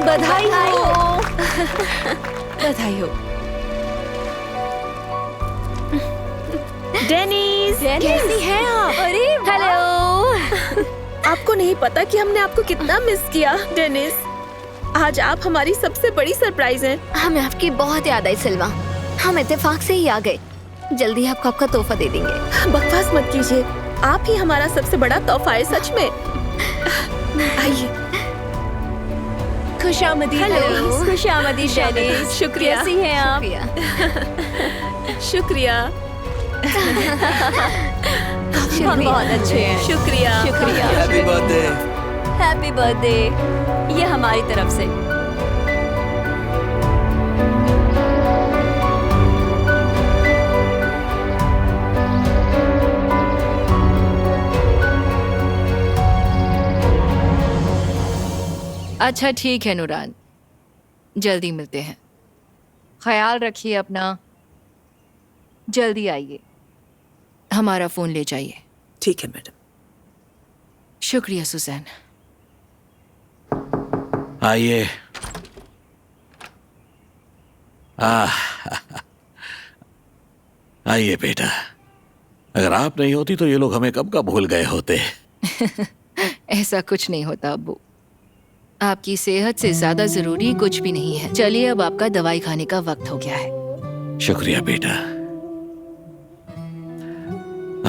बधाई हो। बधाई हो। डेनिस, कैसी हैं आप? अरे हेलो। आपको नहीं पता कि हमने आपको कितना मिस किया। डेनिस, आज आप हमारी सबसे बड़ी सरप्राइज हैं। हमें आपकी बहुत याद आई सलमा। हम इत्तेफाक से ही आ गए। जल्दी आपको आपका तोहफा दे देंगे। बकवास मत कीजिए, आप ही हमारा सबसे बड़ा तोहफा है सच में। आइए। खुशामदी हेलो। खुशामदी डेनिस। शुक्रिया। कैसी हैं आप? शुक्रिया। हम बहुत अच्छे हैं। शुक्रिया। शुक्रिया। Happy birthday. Happy birthday. ये हमारी तरफ से। अच्छा ठीक है नूरान, जल्दी मिलते हैं। ख्याल रखिए अपना। जल्दी आइए, हमारा फोन ले जाइए। ठीक है मैडम। शुक्रिया सुजैन। आइए। आइए बेटा, अगर आप नहीं होती तो ये लोग हमें कब का भूल गए होते। ऐसा कुछ नहीं होता अब्बू, आपकी सेहत से ज्यादा जरूरी कुछ भी नहीं है। चलिए अब आपका दवाई खाने का वक्त हो गया है। शुक्रिया बेटा।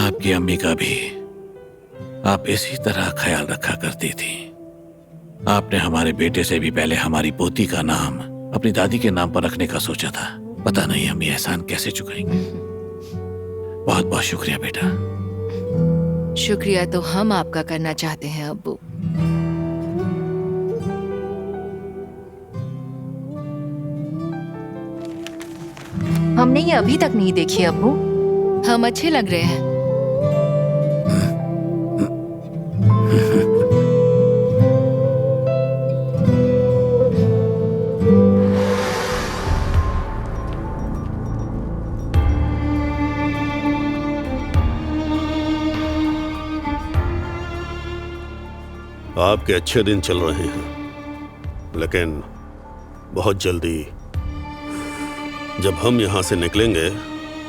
आपकी अम्मी का भी आप इसी तरह ख्याल रखा करती थी। आपने हमारे बेटे से भी पहले हमारी पोती का नाम अपनी दादी के नाम पर रखने का सोचा था। पता नहीं अम्मी एहसान कैसे चुकाएंगे। बहुत बहुत शुक्रिया बेटा। शुक्रिया तो हम आपका करना चाहते हैं अब्बू। हमने ये अभी तक नहीं देखी अब्बू। हम अच्छे लग रहे हैं। आपके अच्छे दिन चल रहे हैं, लेकिन बहुत जल्दी जब हम यहाँ से निकलेंगे,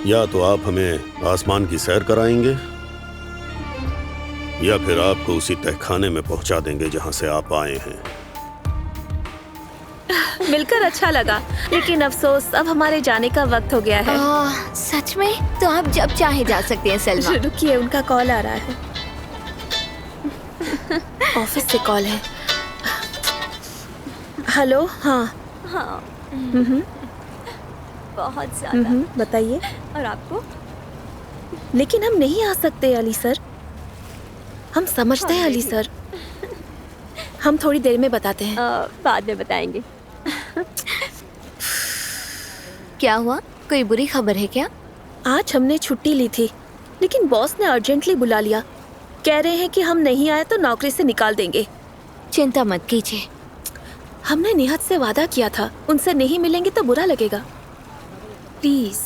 या तो आप हमें आसमान की सैर कराएंगे या फिर आपको उसी तहखाने में पहुँचा देंगे जहाँ से आप आए हैं। मिलकर अच्छा लगा, लेकिन अफसोस अब हमारे जाने का वक्त हो गया है। सच में? तो आप जब चाहे जा सकते हैं सलमा। रुकिए, उनका कॉल आ रहा है। ऑफिस से कॉल है। हेलो। हाँ हाँ, बहुत ज्यादा। बताइए। और आपको? लेकिन हम नहीं आ सकते अली सर। हम समझते हैं अली सर। हम थोड़ी देर में बताते हैं। बाद में बताएंगे। क्या हुआ? कोई बुरी खबर है क्या? आज हमने छुट्टी ली थी, लेकिन बॉस ने अर्जेंटली बुला लिया। कह रहे हैं कि हम नहीं आए तो नौकरी से निकाल देंगे। चिंता मत कीजिए। हमने निहत से वादा किया था, उनसे नहीं मिलेंगे तो बुरा लगेगा। प्लीज।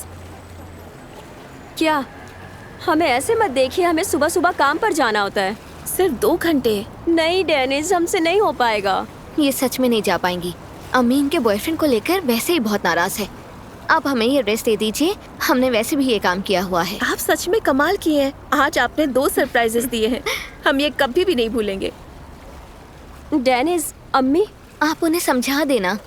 क्या? हमें ऐसे मत देखिए, हमें सुबह सुबह काम पर जाना होता है। सिर्फ 2 घंटे। नहीं डेनिस, हमसे नहीं हो पाएगा। ये सच में नहीं जा पाएंगी। अम्मी इनके बॉयफ्रेंड को लेकर वैसे ही बहुत नाराज है। आप हमें ये रेस्ट दे दीजिए, हमने वैसे भी ये काम किया हुआ है। आप सच में कमाल किए हैं। आज आपने 2 सरप्राइजेस दिए हैं, हम ये कभी भी नहीं भूलेंगे। डेनिस, अम्मी? आप उन्हें समझा देना।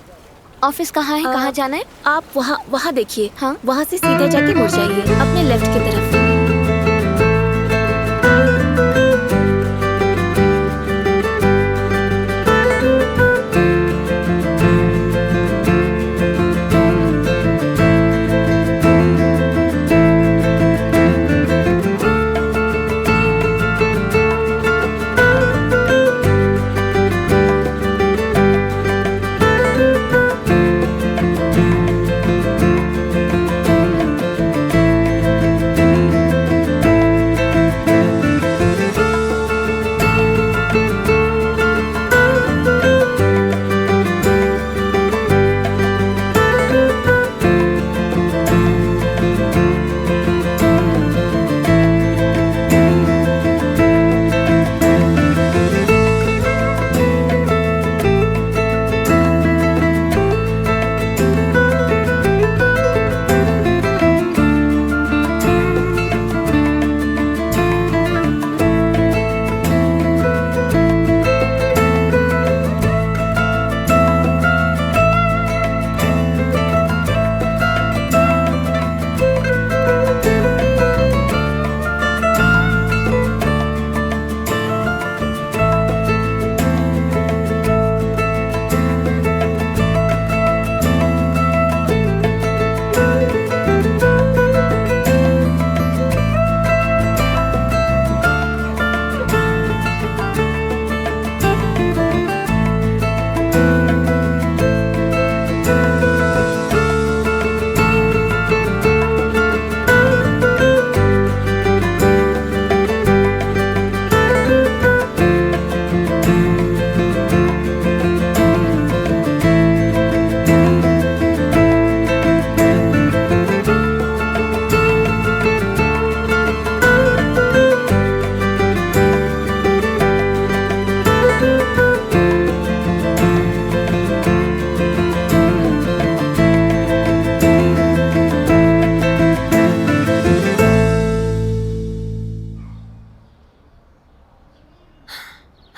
ऑफिस कहाँ है, कहाँ जाना है? आप वहाँ देखिए। हाँ? वहाँ से सीधे जाके मुड़ जाइए अपने लेफ्ट की तरफ।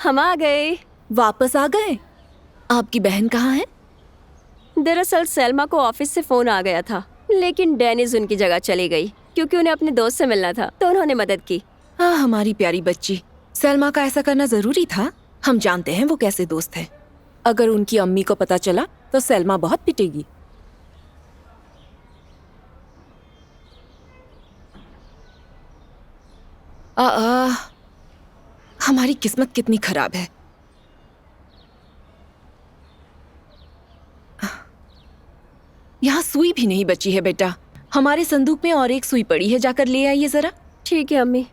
हम आ गए। वापस आ गए? आपकी बहन कहाँ है? दरअसल सलमा को ऑफिस से फोन आ गया था, लेकिन डेनिस उनकी जगह चली गई क्योंकि उन्हें अपने दोस्त से मिलना था, तो उन्होंने मदद की। हाँ, हमारी प्यारी बच्ची। सलमा का ऐसा करना जरूरी था। हम जानते हैं वो कैसे दोस्त है। अगर उनकी अम्मी को पता चला तो सलमा बहुत पिटेगी। हमारी किस्मत कितनी खराब है। यहाँ सुई भी नहीं बची है बेटा। हमारे संदूक में और एक सुई पड़ी है, जाकर ले आइए जरा। ठीक है अम्मी।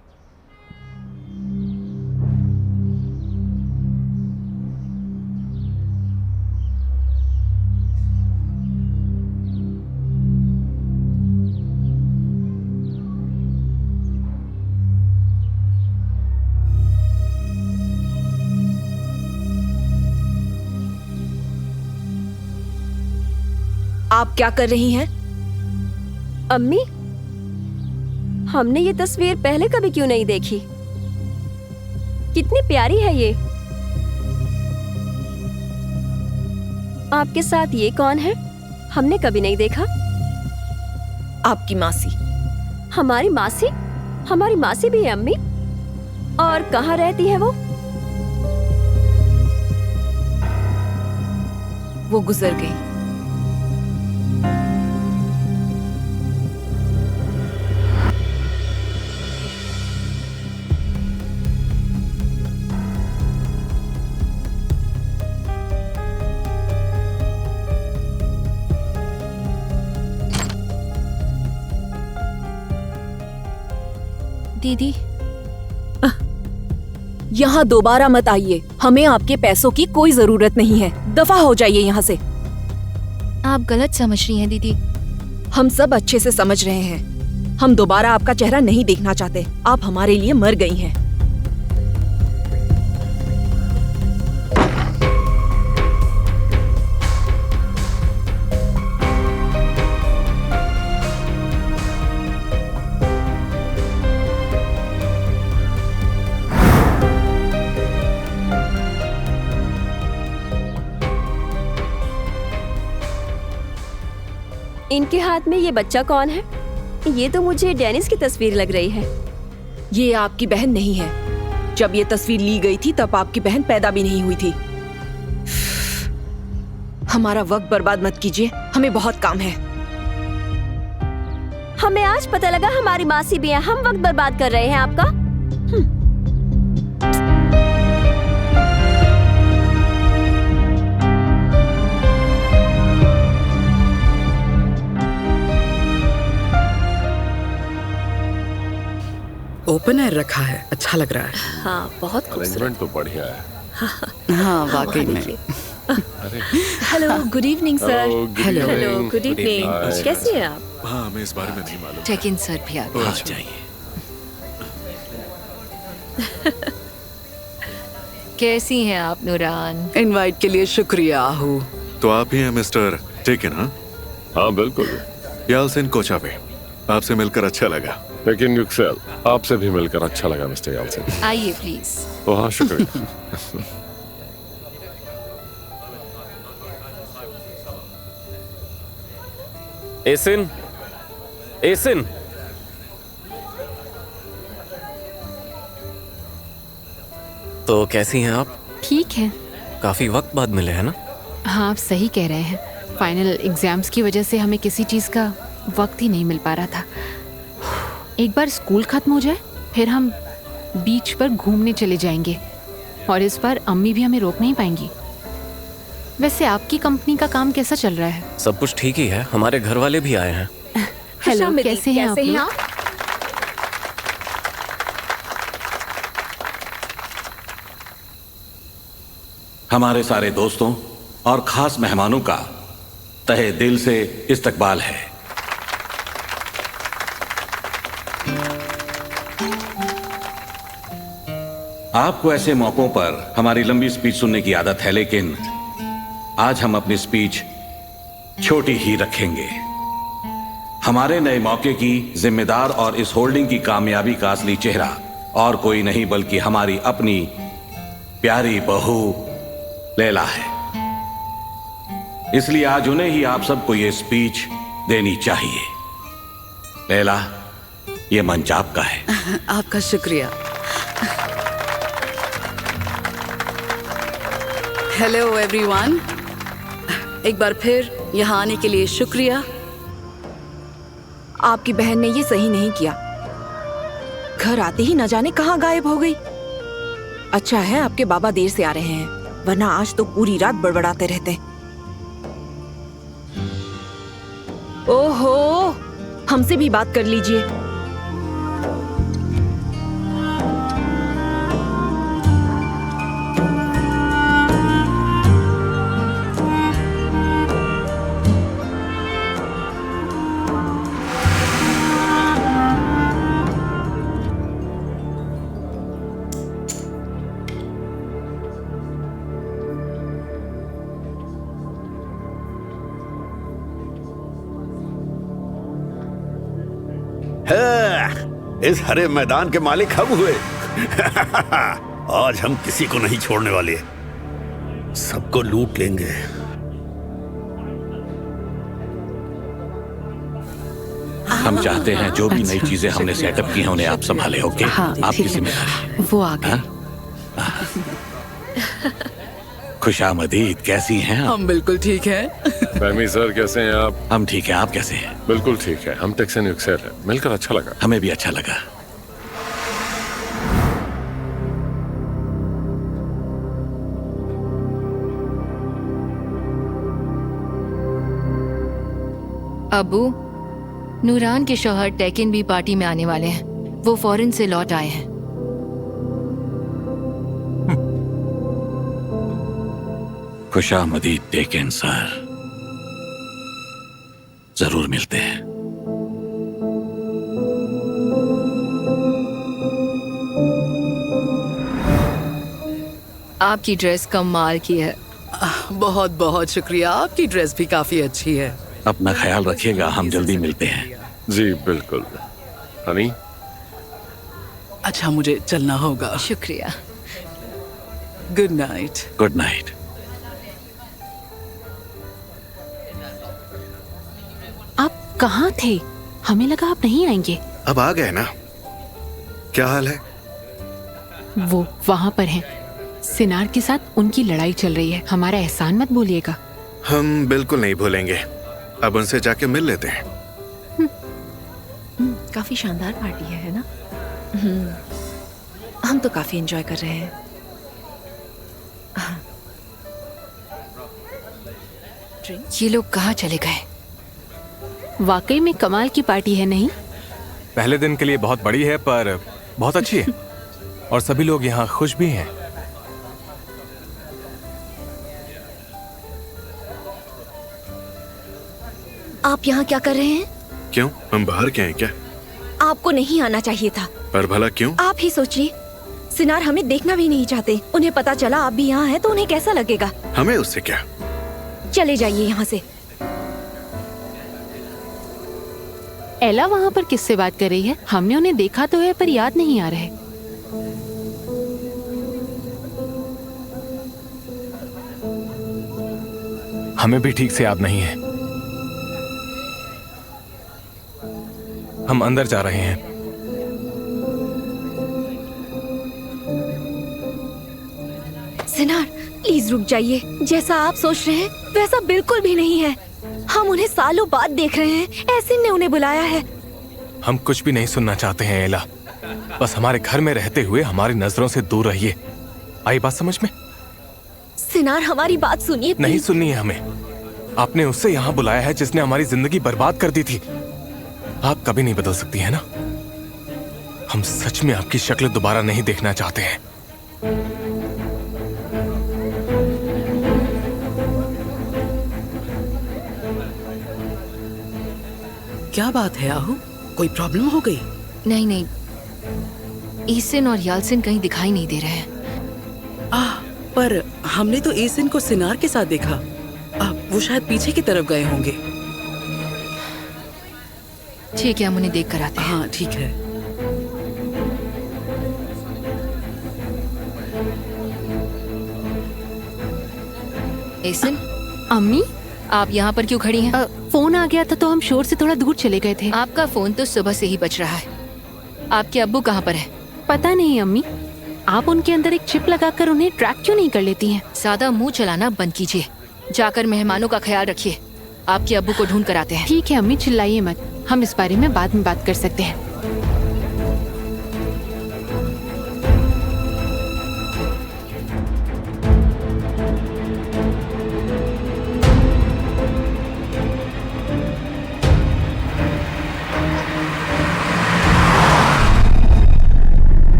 आप क्या कर रही हैं? अम्मी, हमने ये तस्वीर पहले कभी क्यों नहीं देखी? कितनी प्यारी है ये। आपके साथ ये कौन है? हमने कभी नहीं देखा। आपकी मासी। हमारी मासी? हमारी मासी भी है अम्मी? और कहाँ रहती है वो गुजर गई। दीदी, यहाँ दोबारा मत आइए। हमें आपके पैसों की कोई जरूरत नहीं है। दफा हो जाइए यहाँ से। आप गलत समझ रही हैं दीदी। हम सब अच्छे से समझ रहे हैं। हम दोबारा आपका चेहरा नहीं देखना चाहते। आप हमारे लिए मर गई हैं। इनके हाथ में ये बच्चा कौन है? ये तो मुझे डेनिस की तस्वीर लग रही है। ये आपकी बहन नहीं है। जब ये तस्वीर ली गई थी तब आपकी बहन पैदा भी नहीं हुई थी। हमारा वक्त बर्बाद मत कीजिए, हमें बहुत काम है। हमें आज पता लगा हमारी मासी भी है। हम वक्त बर्बाद कर रहे हैं आपका। ओपन एयर रखा है, अच्छा लग रहा है। हाँ, बहुत खूबसूरत। अरेंजमेंट तो बढ़िया है। हाँ वाकई में। Hello, good evening sir. Hello. Hello, good evening. Hi. कैसे हैं आप? हाँ, हमें इस बारे में नहीं मालूम। चेक इन सर भी आ गए। आ जाइए। कैसी हैं आप नूरान? इनवाइट के लिए शुक्रिया आहू। तो आप ही हैं मिस्टर टेकन? हाँ हाँ बिल्कुल। यालसिन कोचाबे, आपसे मिलकर अच्छा लगा। लेकिन युक्सेल, आपसे भी मिलकर अच्छा लगा मिस्टर यालसिन। आइए प्लीज। तो हाँ, शुक्रिया। एसिन, एसिन, तो कैसी हैं आप? ठीक है। काफी वक्त बाद मिले हैं ना? हाँ, आप सही कह रहे हैं। फाइनल एग्जाम्स की वजह से हमें किसी चीज़ का वक्त ही नहीं मिल पा रहा था। एक बार स्कूल खत्म हो जाए फिर हम बीच पर घूमने चले जाएंगे, और इस बार अम्मी भी हमें रोक नहीं पाएंगी। वैसे आपकी कंपनी का काम कैसा चल रहा है? सब कुछ ठीक ही है, हमारे घर वाले भी आए हैं। हेलो, कैसे हैं आप लोग? हमारे सारे दोस्तों और खास मेहमानों का तहे दिल से इस्तकबाल है। आपको ऐसे मौकों पर हमारी लंबी स्पीच सुनने की आदत है, लेकिन आज हम अपनी स्पीच छोटी ही रखेंगे। हमारे नए मौके की जिम्मेदार और इस होल्डिंग की कामयाबी का असली चेहरा और कोई नहीं बल्कि हमारी अपनी प्यारी बहू लैला है, इसलिए आज उन्हें ही आप सबको ये स्पीच देनी चाहिए। लैला, ये मंच आपका है। आपका शुक्रिया। हेलो एवरीवन, एक बार फिर यहाँ आने के लिए शुक्रिया। आपकी बहन ने ये सही नहीं किया, घर आते ही न जाने कहाँ गायब हो गई। अच्छा है आपके बाबा देर से आ रहे हैं, वरना आज तो पूरी रात बड़बड़ाते रहते। ओहो, हमसे भी बात कर लीजिए। इस हरे मैदान के मालिक हम हुए। आज हम किसी को नहीं छोड़ने वाले, सबको लूट लेंगे। हम चाहते हैं जो भी नई चीजें हमने सेटअप की हैं उन्हें आप संभाले। ओके, आपकी जिम्मेदारी। वो आ गए। खुशामदीद, कैसी हैं आप? हम बिल्कुल ठीक हैं। फहमी सर कैसे हैं आप? हम ठीक हैं, आप कैसे हैं? बिल्कुल ठीक है, हम टेक्सन यूक्सेर हैं। मिलकर अच्छा लगा। हमें भी अच्छा लगा। अबू, नूरान के शौहर टेकिन भी पार्टी में आने वाले हैं। वो फॉरेन से लौट आए हैं। खुशामदीद टेकिन सर, जरूर मिलते हैं। आपकी ड्रेस कमाल की है। बहुत बहुत शुक्रिया, आपकी ड्रेस भी काफी अच्छी है। अपना ख्याल रखिएगा, हम जल्दी मिलते हैं। जी बिल्कुल। हनी, अच्छा मुझे चलना होगा। शुक्रिया। Good night. Good night. आप कहाँ थे? हमें लगा आप नहीं आएंगे। अब आ गए ना। क्या हाल है? वो वहाँ पर हैं। सिनार के साथ उनकी लड़ाई चल रही है। हमारा एहसान मत भूलिएगा। हम बिल्कुल नहीं भूलेंगे। अब उनसे जाके मिल लेते हैं। काफी शानदार पार्टी है ना? हम तो काफी एंजॉय कर रहे हैं। ये लोग कहाँ चले गए? वाकई में कमाल की पार्टी है, नहीं? पहले दिन के लिए बहुत बड़ी है पर बहुत अच्छी है। और सभी लोग यहाँ खुश भी हैं। आप यहाँ क्या कर रहे हैं? क्यों, हम बाहर के हैं क्या? आपको नहीं आना चाहिए था। पर भला क्यों? आप ही सोचिए, सिनार हमें देखना भी नहीं चाहते। उन्हें पता चला आप भी यहाँ हैं तो उन्हें कैसा लगेगा? हमें उससे क्या? चले जाइए यहाँ से। एला वहाँ पर किससे बात कर रही है? हमने उन्हें देखा तो है पर याद नहीं आ रहे। हमें भी ठीक से याद नहीं है। हम अंदर जा रहे हैं। सिनार प्लीज रुक जाइए। जैसा आप सोच रहे हैं वैसा बिल्कुल भी नहीं है। हम उन्हें सालों बाद देख रहे हैं। एसिन ने उन्हें बुलाया है। हम कुछ भी नहीं सुनना चाहते हैं एला। बस हमारे घर में रहते हुए हमारी नजरों से दूर रहिए। आई बात समझ में? सिनार हमारी बात सुनिए। नहीं सुननी है हमें। आपने उससे यहाँ बुलाया है जिसने हमारी जिंदगी बर्बाद कर दी थी। आप कभी नहीं बदल सकती है ना? हम सच में आपकी शक्ल दोबारा नहीं देखना चाहते हैं। क्या बात है आहू, कोई प्रॉब्लम हो गई? नहीं नहीं, ईसिन और यालसिन कहीं दिखाई नहीं दे रहे हैं। पर हमने तो एसिन को सिनार के साथ देखा। वो शायद पीछे की तरफ गए होंगे। ठीक है, हम उन्हें देख कर आते हैं। हाँ ठीक है। एसिन, अम्मी, आप यहाँ पर क्यों खड़ी हैं? फोन आ गया था तो हम शोर से थोड़ा दूर चले गए थे। आपका फोन तो सुबह से ही बज रहा है। आपके अब्बू कहाँ पर है? पता नहीं अम्मी, आप उनके अंदर एक चिप लगाकर उन्हें ट्रैक क्यों नहीं कर लेती हैं? ज्यादा मुंह चलाना बंद कीजिए। जाकर मेहमानों का ख्याल रखिए। आपके अब्बू को ढूंढ कर आते हैं। ठीक है अम्मी, चिल्लाइए मत, हम इस बारे में बाद में बात कर सकते हैं।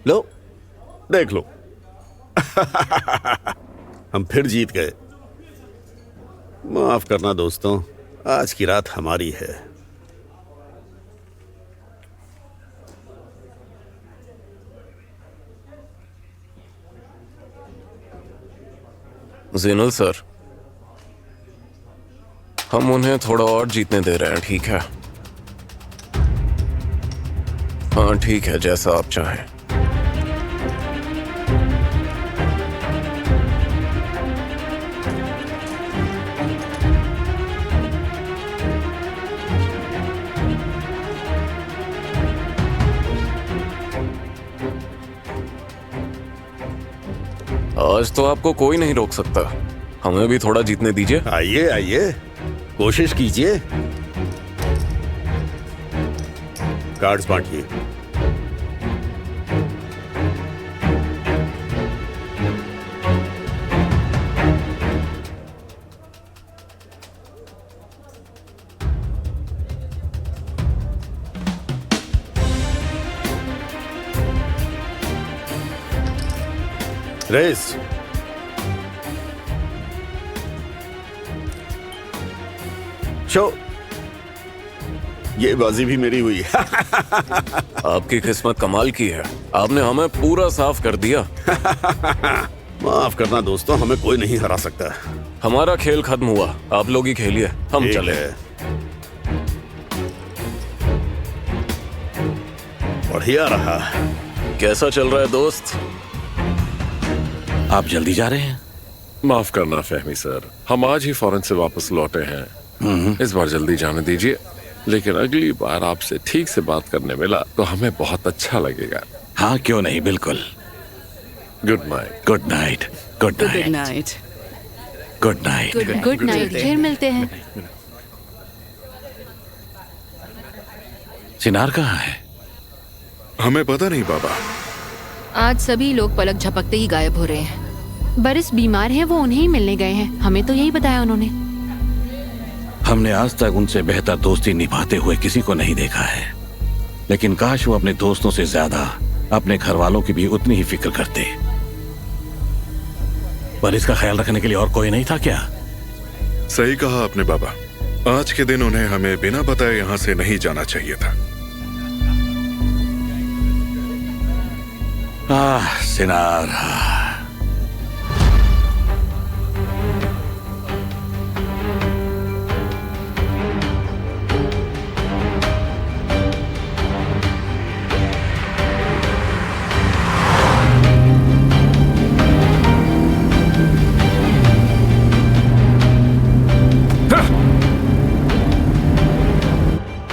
लो, देख लो। हम फिर जीत गए। माफ करना दोस्तों, आज की रात हमारी है। ज़ैनुल सर, हम उन्हें थोड़ा और जीतने दे रहे हैं, ठीक है? हाँ ठीक है, जैसा आप चाहें। आज तो आपको कोई नहीं रोक सकता। हमें भी थोड़ा जीतने दीजिए। आइए आइए, कोशिश कीजिए। कार्ड्स बांटिए। रेस, शो, ये बाजी भी मेरी हुई। आपकी किस्मत कमाल की है, आपने हमें पूरा साफ कर दिया। माफ करना दोस्तों, हमें कोई नहीं हरा सकता। हमारा खेल खत्म हुआ, आप लोग ही खेलिए, हम चले। बढ़िया रहा। कैसा चल रहा है दोस्त? आप जल्दी जा रहे हैं? माफ करना फहमी सर, हम आज ही फौरन से वापस लौटे हैं। इस बार जल्दी जाने दीजिए, लेकिन अगली बार आपसे ठीक से बात करने मिला तो हमें बहुत अच्छा लगेगा। हाँ क्यों नहीं, बिल्कुल। Good night. Good night. Good good night. Night. Good night. Good night, फिर मिलते हैं। चिनार कहाँ है? हमें पता नहीं बाबा। आज सभी लोग पलक झपकते ही गायब हो रहे हैं। बरिस बीमार है, वो उन्हें ही मिलने गए हैं, हमें तो यही बताया उन्होंने। हमने आज तक उनसे बेहतर दोस्ती निभाते हुए किसी को नहीं देखा है, लेकिन काश वो अपने दोस्तों से ज्यादा अपने घर वालों की भी उतनी ही फिक्र करते। पर इसका ख्याल रखने के लिए और कोई नहीं था क्या? सही कहा आपने बाबा, आज के दिन उन्हें हमें बिना बताए यहाँ से नहीं जाना चाहिए था। सिनार,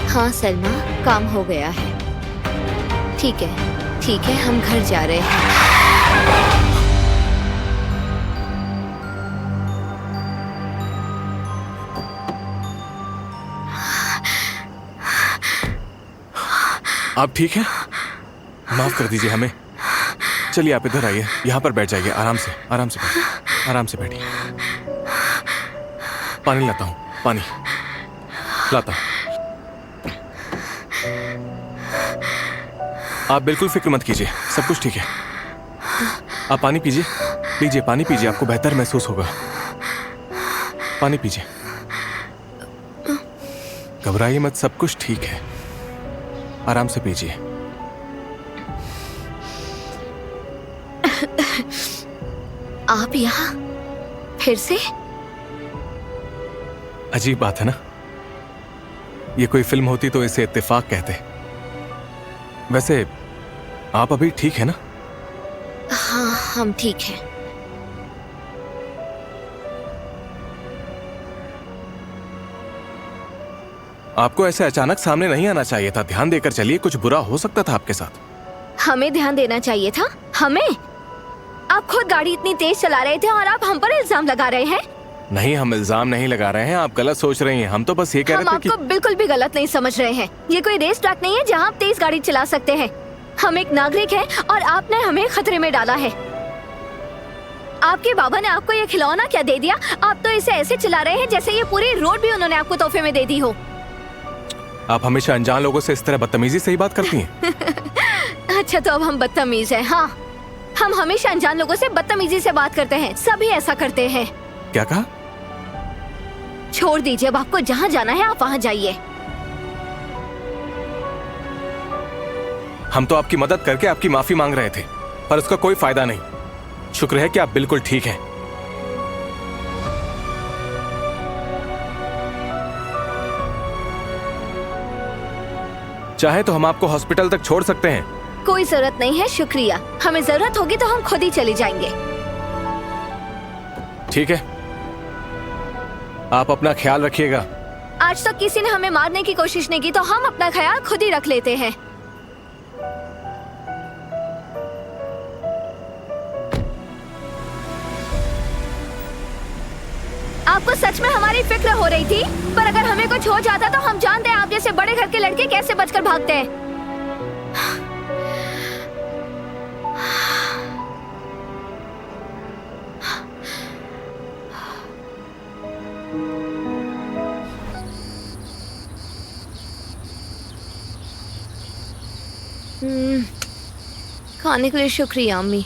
हाँ सलमा, काम हो गया है। ठीक है ठीक है, हम घर जा रहे हैं। आप ठीक हैं? माफ कर दीजिए हमें। चलिए आप इधर आइए, यहाँ पर बैठ जाइए। आराम से बैठिए, आराम से बैठिए। पानी लाता हूँ, पानी लाता हूँ। आप बिल्कुल फिक्र मत कीजिए, सब कुछ ठीक है। आप पानी पीजिए, लीजिए पानी पीजिए, आपको बेहतर महसूस होगा। पानी पीजिए, घबराइए मत, सब कुछ ठीक है। आराम से पीजिए। आप यहाँ फिर से? अजीब बात है ना, ये कोई फिल्म होती तो इसे इत्तेफाक कहते। वैसे आप अभी ठीक है ना? हम ठीक हैं। आपको ऐसे अचानक सामने नहीं आना चाहिए था। ध्यान देकर चलिए, कुछ बुरा हो सकता था आपके साथ। हमें ध्यान देना चाहिए था? हमें? आप खुद गाड़ी इतनी तेज चला रहे थे और आप हम पर इल्जाम लगा रहे हैं। नहीं, हम इल्जाम नहीं लगा रहे हैं, आप गलत सोच रही हैं। हम तो बस ये कह हम रहे थे आपको बिल्कुल भी गलत नहीं समझ रहे हैं। ये कोई रेस ट्रैक नहीं है जहाँ आप तेज गाड़ी चला सकते हैं। हम एक नागरिक हैं और आपने हमें खतरे में डाला है। आपके बाबा ने आपको ये खिलौना क्या दे दिया? आप तो इसे ऐसे चला रहे हैं जैसे ये पूरी रोड भी उन्होंने आपको तोहफे में दे दी हो। आप हमेशा अनजान लोगों से इस तरह बदतमीजी से ही बात करती हैं। अच्छा, तो अब हम बदतमीज हैं? हाँ, हम हमेशा अनजान लोगों से बदतमीजी से बात करते हैं। सभी ऐसा करते हैं। क्या कहा? छोड़ दीजिए, अब आपको जहाँ जाना है आप वहाँ जाइए। हम तो आपकी मदद करके आपकी माफी मांग रहे थे, पर उसका कोई फायदा नहीं। शुक्र है कि आप बिल्कुल ठीक हैं। चाहे तो हम आपको हॉस्पिटल तक छोड़ सकते हैं। कोई जरूरत नहीं है, शुक्रिया। हमें जरूरत होगी तो हम खुद ही चले जाएंगे। ठीक है, आप अपना ख्याल रखिएगा। आज तक किसी ने हमें मारने की कोशिश नहीं की, तो हम अपना ख्याल खुद ही रख लेते हैं। आपको सच में हमारी फिक्र हो रही थी, पर अगर हमें कुछ हो जाता तो हम जानते हैं आप जैसे बड़े घर के लड़के कैसे बचकर भागते हैं। खाने के लिए शुक्रिया अम्मी।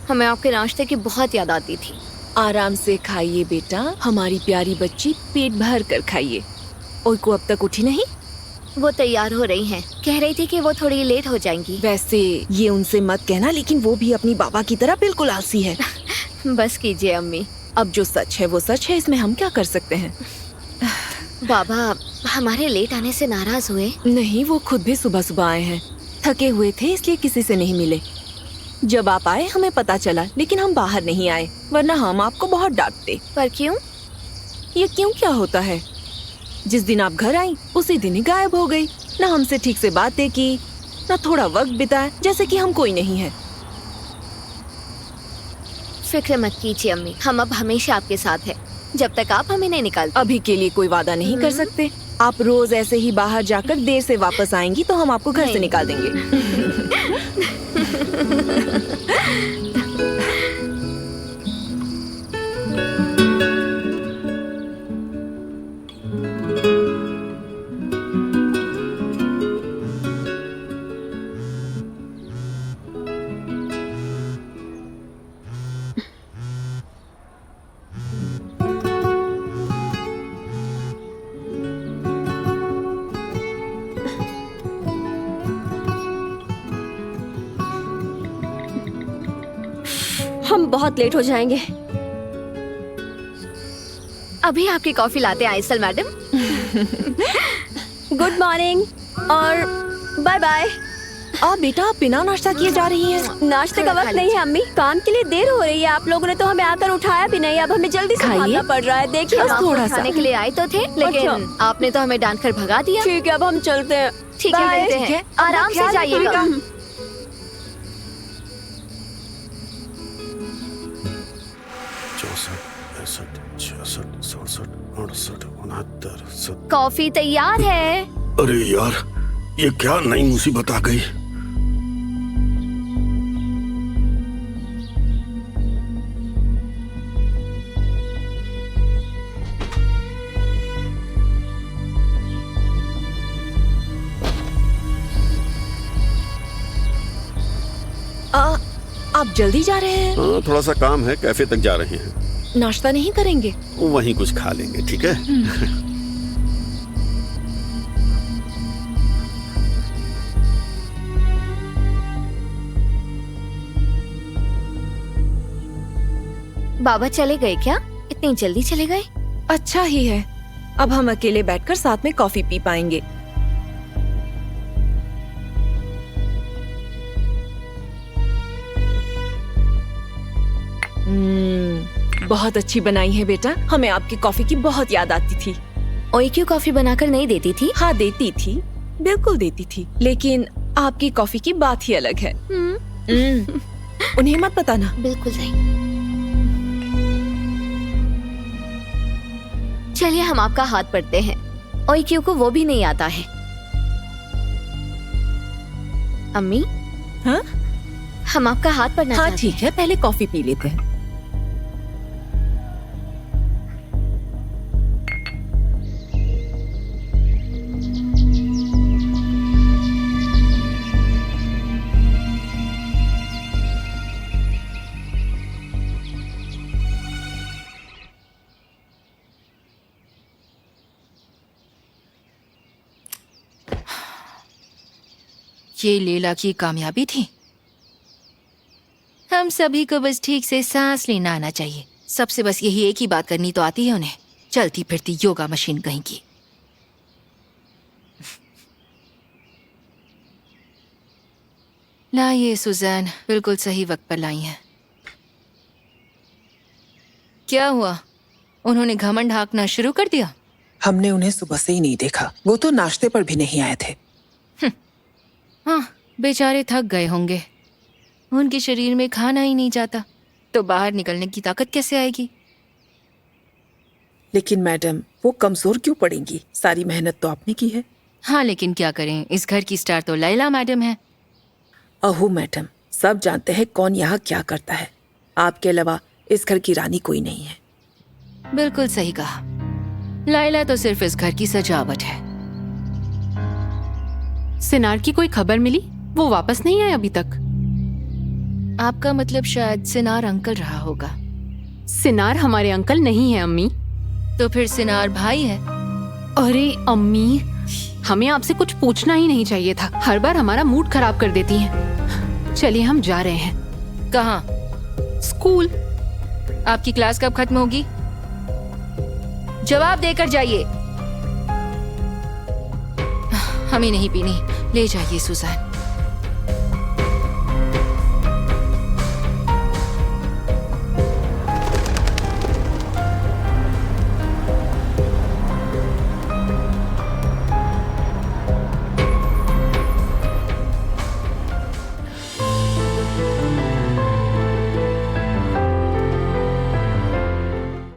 हमें आपके नाश्ते की बहुत याद आती थी। आराम से खाइए बेटा, हमारी प्यारी बच्ची, पेट भर कर खाइए। और को अब तक उठी नहीं? वो तैयार हो रही हैं। कह रही थी कि वो थोड़ी लेट हो जाएंगी। वैसे ये उनसे मत कहना, लेकिन वो भी अपनी बाबा की तरह बिल्कुल आलसी है। बस कीजिए अम्मी। अब जो सच है वो सच है, इसमें हम क्या कर सकते हैं। बाबा हमारे लेट आने से नाराज हुए? नहीं, वो खुद भी सुबह सुबह आए हैं। थके हुए थे इसलिए किसी से नहीं मिले। जब आप आए हमें पता चला, लेकिन हम बाहर नहीं आए, वरना हम आपको बहुत डांटते। पर क्यों? ये क्यों क्या होता है? जिस दिन आप घर आई उसी दिन ही गायब हो गई। ना हमसे ठीक से बातें की, ना थोड़ा वक्त बिताया, जैसे कि हम कोई नहीं है। फिक्र मत कीजिए अम्मी, हम अब हमेशा आपके साथ हैं, जब तक आप हमें नहीं निकालते। अभी के लिए कोई वादा नहीं कर सकते। आप रोज ऐसे ही बाहर जाकर देर से वापस आएंगी तो हम आपको घर से निकाल देंगे। हम बहुत लेट हो जाएंगे। अभी आपकी कॉफी लाते हैं आइसल मैडम। गुड मॉर्निंग और बाय बाय। बेटा आप बिना नाश्ता किए जा रही हैं। नाश्ते का वक्त नहीं है अम्मी, काम के लिए देर हो रही है। आप लोगों ने तो हमें आकर उठाया भी नहीं। अब हमें जल्दी से भागना पड़ रहा है। देखिए हम थोड़ा सा खाने के लिए आए तो थे, लेकिन आपने तो हमें डांट कर भगा दिया। ठीक है, अब हम चलते हैं। ठीक है, मिलते हैं। आराम से जाइएगा। 67 कॉफी तैयार है। अरे यार, ये क्या नई मुसीबत आ गई। आप जल्दी जा रहे हैं? हाँ, थोड़ा सा काम है, कैफे तक जा रहे हैं। नाश्ता नहीं करेंगे? वहीं कुछ खा लेंगे, ठीक है? बाबा चले गए क्या? इतनी जल्दी चले गए? अच्छा ही है, अब हम अकेले बैठकर साथ में कॉफी पी पाएंगे। बहुत अच्छी बनाई है बेटा। हमें आपकी कॉफी की बहुत याद आती थी। ओईक्यू कॉफी बनाकर नहीं देती थी? हाँ देती थी, बिल्कुल देती थी, लेकिन आपकी कॉफी की बात ही अलग है। उन्हें मत बताना। बिल्कुल नहीं। चलिए हम आपका हाथ पढ़ते हैं। ओईक्यू को वो भी नहीं आता है। अम्मी, हाँ हम आपका हाथ पढ़ना हाँ चाहते ठीक है, पहले कॉफी पी लेते हैं। ये लैला की कामयाबी थी। हम सभी को बस ठीक से सांस लेना आना चाहिए। सबसे बस यही एक ही बात करनी तो आती है उन्हें। चलती फिरती योगा मशीन कहीं की। लाइए सुजैन, बिल्कुल सही वक्त पर लाई हैं। क्या हुआ? उन्होंने घमंड हाँकना शुरू कर दिया? हमने उन्हें सुबह से ही नहीं देखा। वो तो नाश्ते पर भी नहीं आए थे। हाँ, बेचारे थक गए होंगे। उनके शरीर में खाना ही नहीं जाता, तो बाहर निकलने की ताकत कैसे आएगी? लेकिन मैडम, वो कमजोर क्यों पड़ेंगी? सारी मेहनत तो आपने की है। हाँ, लेकिन क्या करें, इस घर की स्टार तो लैला मैडम है। अहो मैडम, सब जानते हैं कौन यहाँ क्या करता है। आपके अलावा इस घर की रानी कोई नहीं है। बिल्कुल सही कहा। लैला तो सिर्फ इस घर की सजावट है। सिनार की कोई खबर मिली? वो वापस नहीं आए अभी तक। आपका मतलब शायद सिनार अंकल रहा होगा। सिनार हमारे अंकल नहीं है अम्मी। तो फिर सिनार भाई है। अरे अम्मी, हमें आपसे कुछ पूछना ही नहीं चाहिए था। हर बार हमारा मूड खराब कर देती हैं। चलिए हम जा रहे हैं। कहाँ? स्कूल। आपकी क्लास कब खत्म होगी? जवाब देकर जाइए। हमें नहीं पीनी, ले जाइए सुजैन।